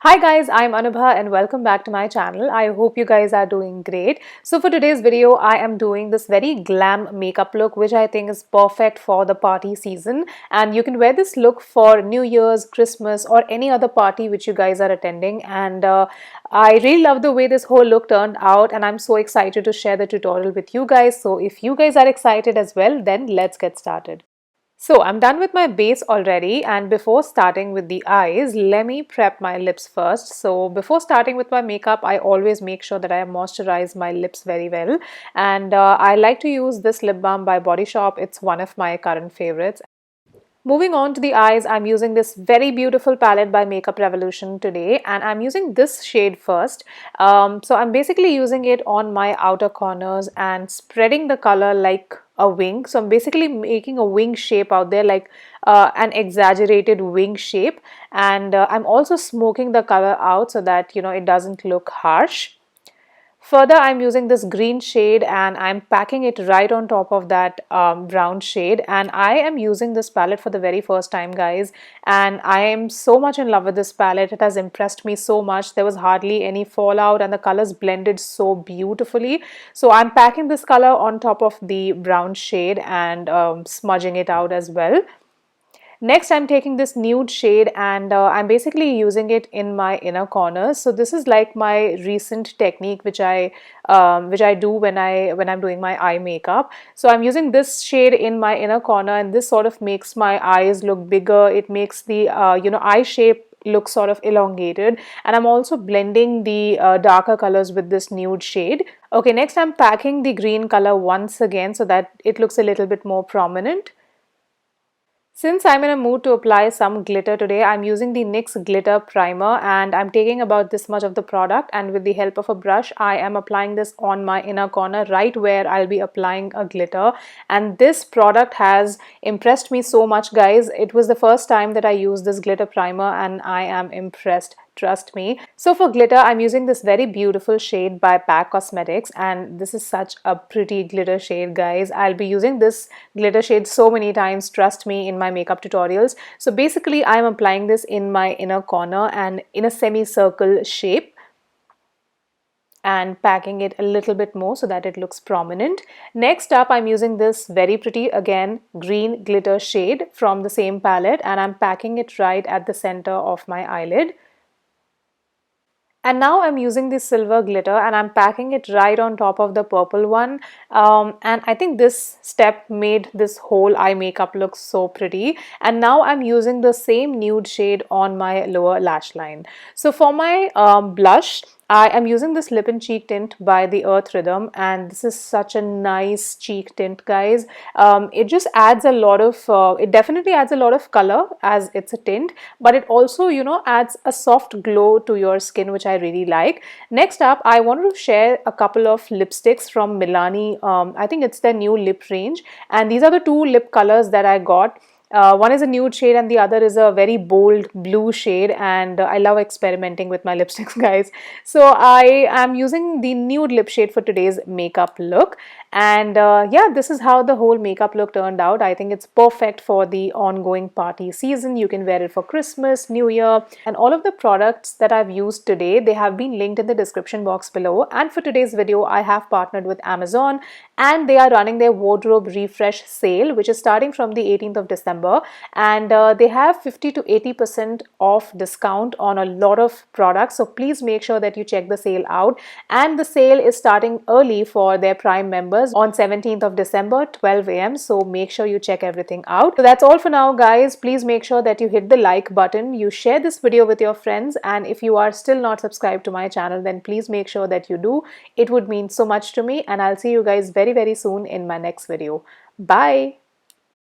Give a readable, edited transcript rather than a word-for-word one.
Hi guys, I'm Anubha and welcome back to my channel. I hope you guys are doing great. So for today's video, I am doing this very glam makeup look which I think is perfect for the party season, and you can wear this look for New Year's, Christmas or any other party which you guys are attending, and I really love the way this whole look turned out and I'm so excited to share the tutorial with you guys. So if you guys are excited as well, then let's get started. So I'm done with my base already, and before starting with the eyes, let me prep my lips first. So before starting with my makeup, I always make sure that I moisturize my lips very well, and I like to use this lip balm by Body Shop. It's one of my current favorites. Moving on to the eyes, I'm using this very beautiful palette by Makeup Revolution today, and I'm using this shade first. So I'm basically using it on my outer corners and spreading the color like a wing. So I'm basically making a wing shape out there, like an exaggerated wing shape, and I'm also smoking the color out so that it doesn't look harsh. Further, I'm using this green shade and I'm packing it right on top of that brown shade, and I am using this palette for the very first time, guys, and I am so much in love with this palette. It has impressed me so much. There was hardly any fallout and the colors blended so beautifully. So I'm packing this color on top of the brown shade and smudging it out as well. Next, I'm taking this nude shade and I'm basically using it in my inner corners. So this is like my recent technique which I do when I'm doing my eye makeup. So I'm using this shade in my inner corner, and this sort of makes my eyes look bigger. It makes the eye shape look sort of elongated, and I'm also blending the darker colors with this nude shade. Okay, next I'm packing the green color once again so that it looks a little bit more prominent. Since I'm in a mood to apply some glitter today, I'm using the NYX Glitter Primer, and I'm taking about this much of the product, and with the help of a brush, I am applying this on my inner corner right where I'll be applying a glitter. And this product has impressed me so much, guys. It was the first time that I used this glitter primer and I am impressed. Trust me. So for glitter, I'm using this very beautiful shade by PAC Cosmetics, and this is such a pretty glitter shade, guys. I'll be using this glitter shade so many times, trust me, in my makeup tutorials. So basically, I'm applying this in my inner corner and in a semicircle shape, and packing it a little bit more so that it looks prominent. Next up, I'm using this very pretty, again, green glitter shade from the same palette, and I'm packing it right at the center of my eyelid. And now I'm using this silver glitter and I'm packing it right on top of the purple one. And I think this step made this whole eye makeup look so pretty. And now I'm using the same nude shade on my lower lash line. So for my blush, I am using this lip and cheek tint by the Earth Rhythm, and this is such a nice cheek tint, guys. It just adds a lot of, it definitely adds a lot of color as it's a tint, but it also, adds a soft glow to your skin, which I really like. Next up, I wanted to share a couple of lipsticks from Milani. I think it's their new lip range, and these are the two lip colors that I got. One is a nude shade and the other is a very bold blue shade, and I love experimenting with my lipsticks, guys. So I am using the nude lip shade for today's makeup look, and yeah, this is how the whole makeup look turned out. I think it's perfect for the ongoing party season. You can wear it for Christmas, New Year, and all of the products that I've used today, they have been linked in the description box below. And for today's video, I have partnered with Amazon, and they are running their wardrobe refresh sale, which is starting from the 18th of December, and they have 50 to 80% off discount on a lot of products. So please make sure that you check the sale out, and the sale is starting early for their Prime members on 17th of December, 12 a.m. So make sure you check everything out. So that's all for now, guys. Please make sure that you hit the like button, you share this video with your friends, and if you are still not subscribed to my channel, then please make sure that you do. It would mean so much to me, and I'll see you guys very soon in my next video. Bye.